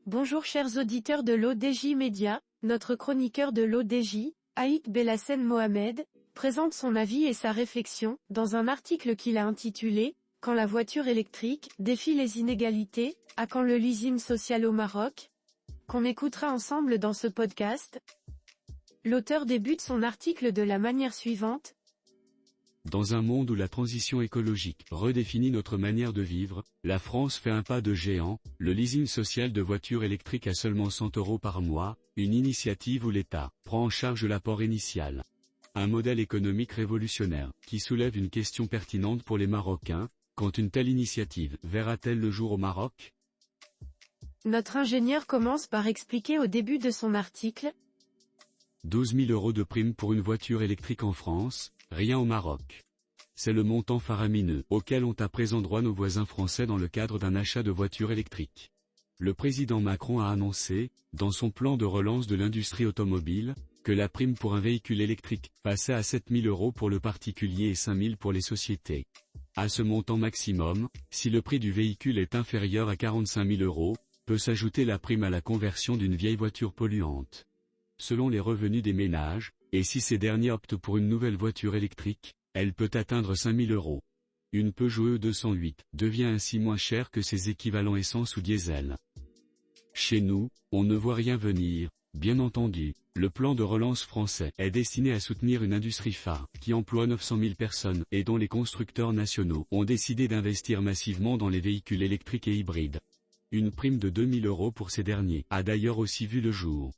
Bonjour chers auditeurs de l'ODJ Média, notre chroniqueur de l'ODJ, Aïk Bellassem Mohamed, présente son avis et sa réflexion, dans un article qu'il a intitulé « Quand la voiture électrique défie les inégalités, à quand le leasing social au Maroc ?», qu'on écoutera ensemble dans ce podcast. L'auteur débute son article de la manière suivante. Dans un monde où la transition écologique redéfinit notre manière de vivre, la France fait un pas de géant, le leasing social de voitures électriques à seulement 100 € par mois, une initiative où l'État prend en charge l'apport initial. Un modèle économique révolutionnaire, qui soulève une question pertinente pour les Marocains, quand une telle initiative verra-t-elle le jour au Maroc ? Notre ingénieur commence par expliquer au début de son article. 12 000 € de prime pour une voiture électrique en France, rien au Maroc. C'est le montant faramineux auquel ont à présent droit nos voisins français dans le cadre d'un achat de voitures électriques. Le président Macron a annoncé, dans son plan de relance de l'industrie automobile, que la prime pour un véhicule électrique passait à 7 000 € pour le particulier et 5 000 pour les sociétés. À ce montant maximum, si le prix du véhicule est inférieur à 45 000 €, peut s'ajouter la prime à la conversion d'une vieille voiture polluante. Selon les revenus des ménages, et si ces derniers optent pour une nouvelle voiture électrique, elle peut atteindre 5 000 €. Une Peugeot E208 devient ainsi moins chère que ses équivalents essence ou diesel. Chez nous, on ne voit rien venir, bien entendu, le plan de relance français est destiné à soutenir une industrie phare qui emploie 900 000 personnes et dont les constructeurs nationaux ont décidé d'investir massivement dans les véhicules électriques et hybrides. Une prime de 2 000 € pour ces derniers a d'ailleurs aussi vu le jour.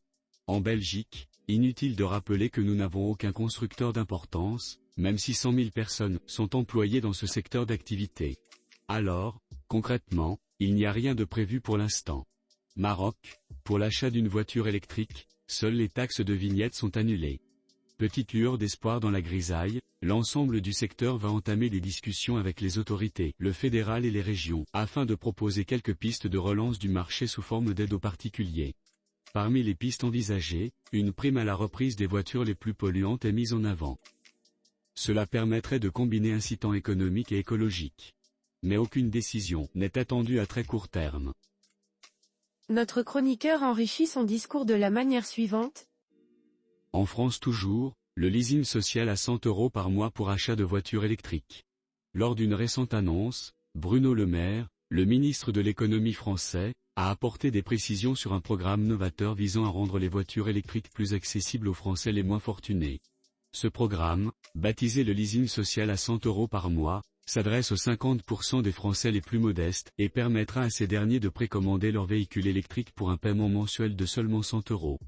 En Belgique, inutile de rappeler que nous n'avons aucun constructeur d'importance, même si 100 000 personnes sont employées dans ce secteur d'activité. Alors, concrètement, il n'y a rien de prévu pour l'instant. Maroc, pour l'achat d'une voiture électrique, seules les taxes de vignette sont annulées. Petite lueur d'espoir dans la grisaille, l'ensemble du secteur va entamer des discussions avec les autorités, le fédéral et les régions, afin de proposer quelques pistes de relance du marché sous forme d'aide aux particuliers. Parmi les pistes envisagées, une prime à la reprise des voitures les plus polluantes est mise en avant. Cela permettrait de combiner incitant économique et écologique. Mais aucune décision n'est attendue à très court terme. Notre chroniqueur enrichit son discours de la manière suivante. En France toujours, le leasing social à 100 € par mois pour achat de voitures électriques. Lors d'une récente annonce, Bruno Le Maire, le ministre de l'économie français, a apporté des précisions sur un programme novateur visant à rendre les voitures électriques plus accessibles aux Français les moins fortunés. Ce programme, baptisé le leasing social à 100 € par mois, s'adresse aux 50% des Français les plus modestes et permettra à ces derniers de précommander leur véhicule électrique pour un paiement mensuel de seulement 100 €.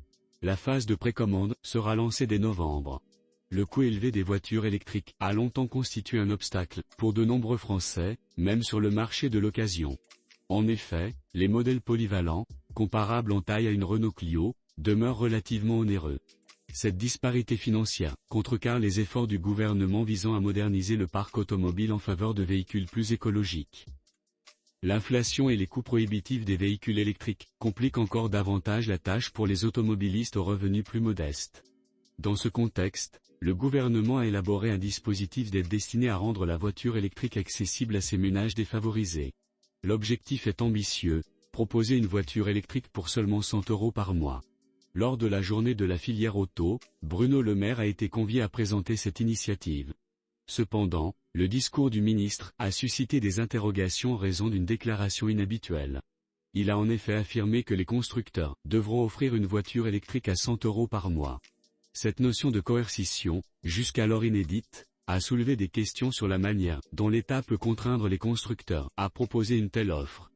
La phase de précommande sera lancée dès novembre. Le coût élevé des voitures électriques a longtemps constitué un obstacle pour de nombreux Français, même sur le marché de l'occasion. En effet, les modèles polyvalents, comparables en taille à une Renault Clio, demeurent relativement onéreux. Cette disparité financière contrecarre les efforts du gouvernement visant à moderniser le parc automobile en faveur de véhicules plus écologiques. L'inflation et les coûts prohibitifs des véhicules électriques compliquent encore davantage la tâche pour les automobilistes aux revenus plus modestes. Dans ce contexte, le gouvernement a élaboré un dispositif d'aide destiné à rendre la voiture électrique accessible à ces ménages défavorisés. L'objectif est ambitieux, proposer une voiture électrique pour seulement 100 € par mois. Lors de la journée de la filière auto, Bruno Le Maire a été convié à présenter cette initiative. Cependant, le discours du ministre a suscité des interrogations en raison d'une déclaration inhabituelle. Il a en effet affirmé que les constructeurs devront offrir une voiture électrique à 100 € par mois. Cette notion de coercition, jusqu'alors inédite, a soulevé des questions sur la manière dont l'État peut contraindre les constructeurs à proposer une telle offre.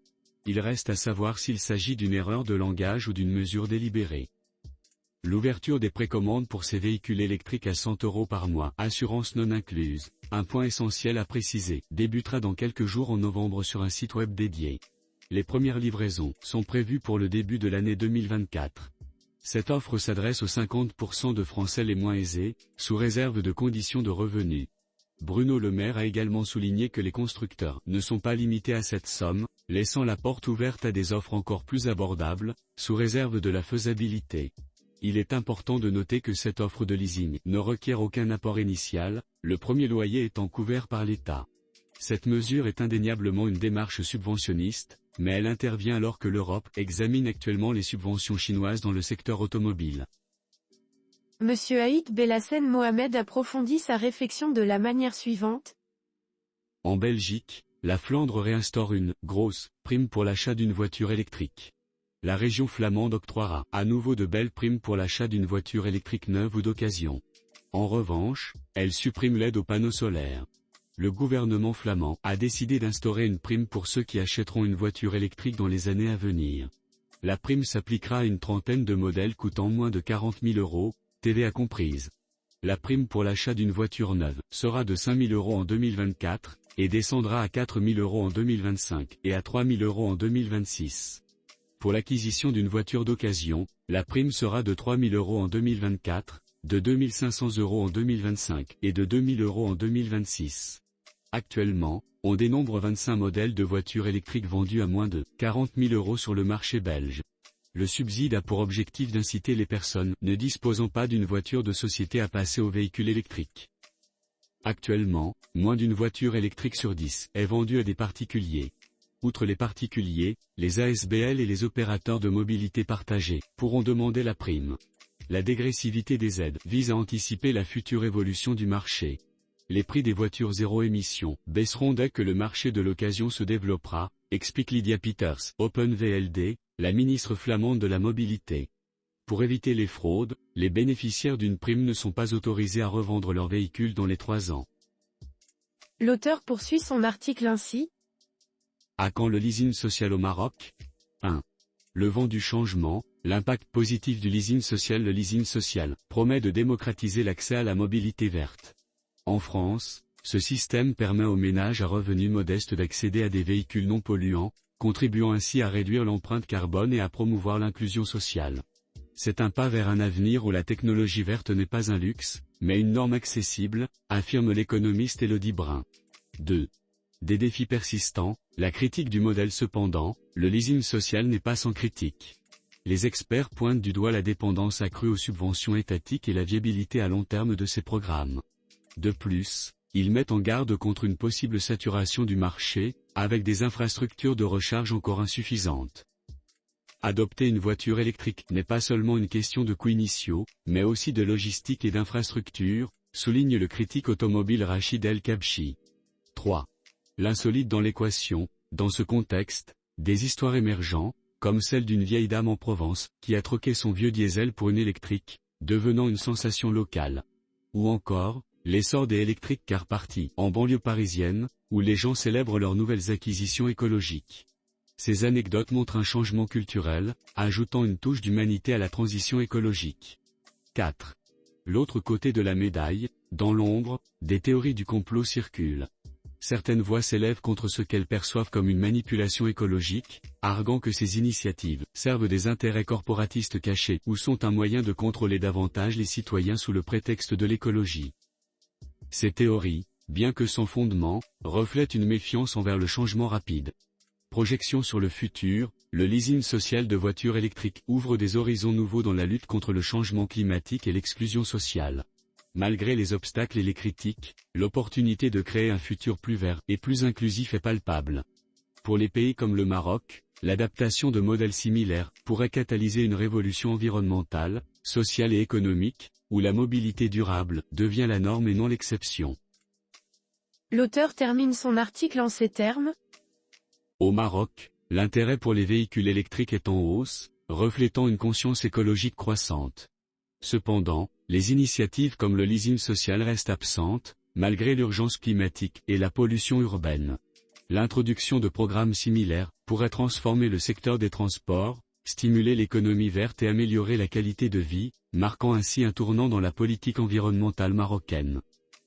Il reste à savoir s'il s'agit d'une erreur de langage ou d'une mesure délibérée. L'ouverture des précommandes pour ces véhicules électriques à 100 € par mois, assurance non incluse, un point essentiel à préciser, débutera dans quelques jours en novembre sur un site web dédié. Les premières livraisons sont prévues pour le début de l'année 2024. Cette offre s'adresse aux 50% de Français les moins aisés, sous réserve de conditions de revenus. Bruno Le Maire a également souligné que les constructeurs ne sont pas limités à cette somme, laissant la porte ouverte à des offres encore plus abordables, sous réserve de la faisabilité. Il est important de noter que cette offre de leasing ne requiert aucun apport initial, le premier loyer étant couvert par l'État. Cette mesure est indéniablement une démarche subventionniste, mais elle intervient alors que l'Europe examine actuellement les subventions chinoises dans le secteur automobile. Monsieur Aït Belhacem Mohamed approfondit sa réflexion de la manière suivante. En Belgique, la Flandre réinstaure une « grosse » prime pour l'achat d'une voiture électrique. La région flamande octroiera à nouveau de belles primes pour l'achat d'une voiture électrique neuve ou d'occasion. En revanche, elle supprime l'aide aux panneaux solaires. Le gouvernement flamand a décidé d'instaurer une prime pour ceux qui achèteront une voiture électrique dans les années à venir. La prime s'appliquera à une trentaine de modèles coûtant moins de 40 000 €, TVA comprise. La prime pour l'achat d'une voiture neuve sera de 5 000 € en 2024, et descendra à 4 000 € en 2025 et à 3 000 € en 2026. Pour l'acquisition d'une voiture d'occasion, la prime sera de 3 000 € en 2024, de 2 500 € en 2025 et de 2 000 € en 2026. Actuellement, on dénombre 25 modèles de voitures électriques vendus à moins de 40 000 € sur le marché belge. Le subside a pour objectif d'inciter les personnes ne disposant pas d'une voiture de société à passer au véhicule électrique. Actuellement, moins d'une voiture électrique sur 10 est vendue à des particuliers. Outre les particuliers, les ASBL et les opérateurs de mobilité partagée pourront demander la prime. La dégressivité des aides vise à anticiper la future évolution du marché. Les prix des voitures zéro émission baisseront dès que le marché de l'occasion se développera, explique Lydia Peters, OpenVLD, la ministre flamande de la mobilité. Pour éviter les fraudes, les bénéficiaires d'une prime ne sont pas autorisés à revendre leur véhicule dans les 3 ans. L'auteur poursuit son article ainsi. À quand le leasing social au Maroc? 1. Le vent du changement, l'impact positif du leasing social. Le leasing social promet de démocratiser l'accès à la mobilité verte. En France, ce système permet aux ménages à revenus modestes d'accéder à des véhicules non polluants, contribuant ainsi à réduire l'empreinte carbone et à promouvoir l'inclusion sociale. C'est un pas vers un avenir où la technologie verte n'est pas un luxe, mais une norme accessible, affirme l'économiste Élodie Brun. 2. Des défis persistants, la critique du modèle. Cependant, le leasing social n'est pas sans critique. Les experts pointent du doigt la dépendance accrue aux subventions étatiques et la viabilité à long terme de ces programmes. De plus, ils mettent en garde contre une possible saturation du marché, avec des infrastructures de recharge encore insuffisantes. Adopter une voiture électrique n'est pas seulement une question de coûts initiaux, mais aussi de logistique et d'infrastructure, souligne le critique automobile Rachid El-Kabchi. 3. L'insolite dans l'équation, dans ce contexte, des histoires émergent, comme celle d'une vieille dame en Provence, qui a troqué son vieux diesel pour une électrique, devenant une sensation locale. Ou encore, l'essor des électriques car parties en banlieue parisienne, où les gens célèbrent leurs nouvelles acquisitions écologiques. Ces anecdotes montrent un changement culturel, ajoutant une touche d'humanité à la transition écologique. 4. L'autre côté de la médaille, dans l'ombre, des théories du complot circulent. Certaines voix s'élèvent contre ce qu'elles perçoivent comme une manipulation écologique, arguant que ces initiatives servent des intérêts corporatistes cachés ou sont un moyen de contrôler davantage les citoyens sous le prétexte de l'écologie. Ces théories, bien que sans fondement, reflètent une méfiance envers le changement rapide. Projection sur le futur, le leasing social de voitures électriques ouvre des horizons nouveaux dans la lutte contre le changement climatique et l'exclusion sociale. Malgré les obstacles et les critiques, l'opportunité de créer un futur plus vert et plus inclusif est palpable. Pour les pays comme le Maroc, l'adaptation de modèles similaires pourrait catalyser une révolution environnementale, sociale et économique, où la mobilité durable devient la norme et non l'exception. L'auteur termine son article en ces termes. Au Maroc, l'intérêt pour les véhicules électriques est en hausse, reflétant une conscience écologique croissante. Cependant, les initiatives comme le leasing social restent absentes, malgré l'urgence climatique et la pollution urbaine. L'introduction de programmes similaires pourrait transformer le secteur des transports, stimuler l'économie verte et améliorer la qualité de vie, marquant ainsi un tournant dans la politique environnementale marocaine.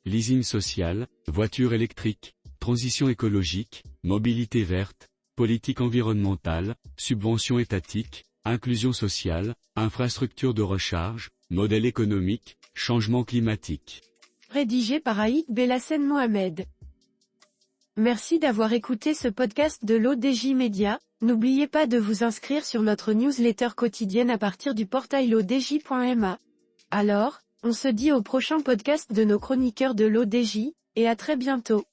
Leasing social, voitures électriques, transition écologique, mobilité verte, politique environnementale, subventions étatiques, inclusion sociale, infrastructures de recharge, modèle économique, changement climatique. Rédigé par Aït Belhacem Mohamed. Merci d'avoir écouté ce podcast de l'ODJ Média. N'oubliez pas de vous inscrire sur notre newsletter quotidienne à partir du portail l'odj.ma. Alors, on se dit au prochain podcast de nos chroniqueurs de l'ODJ, et à très bientôt.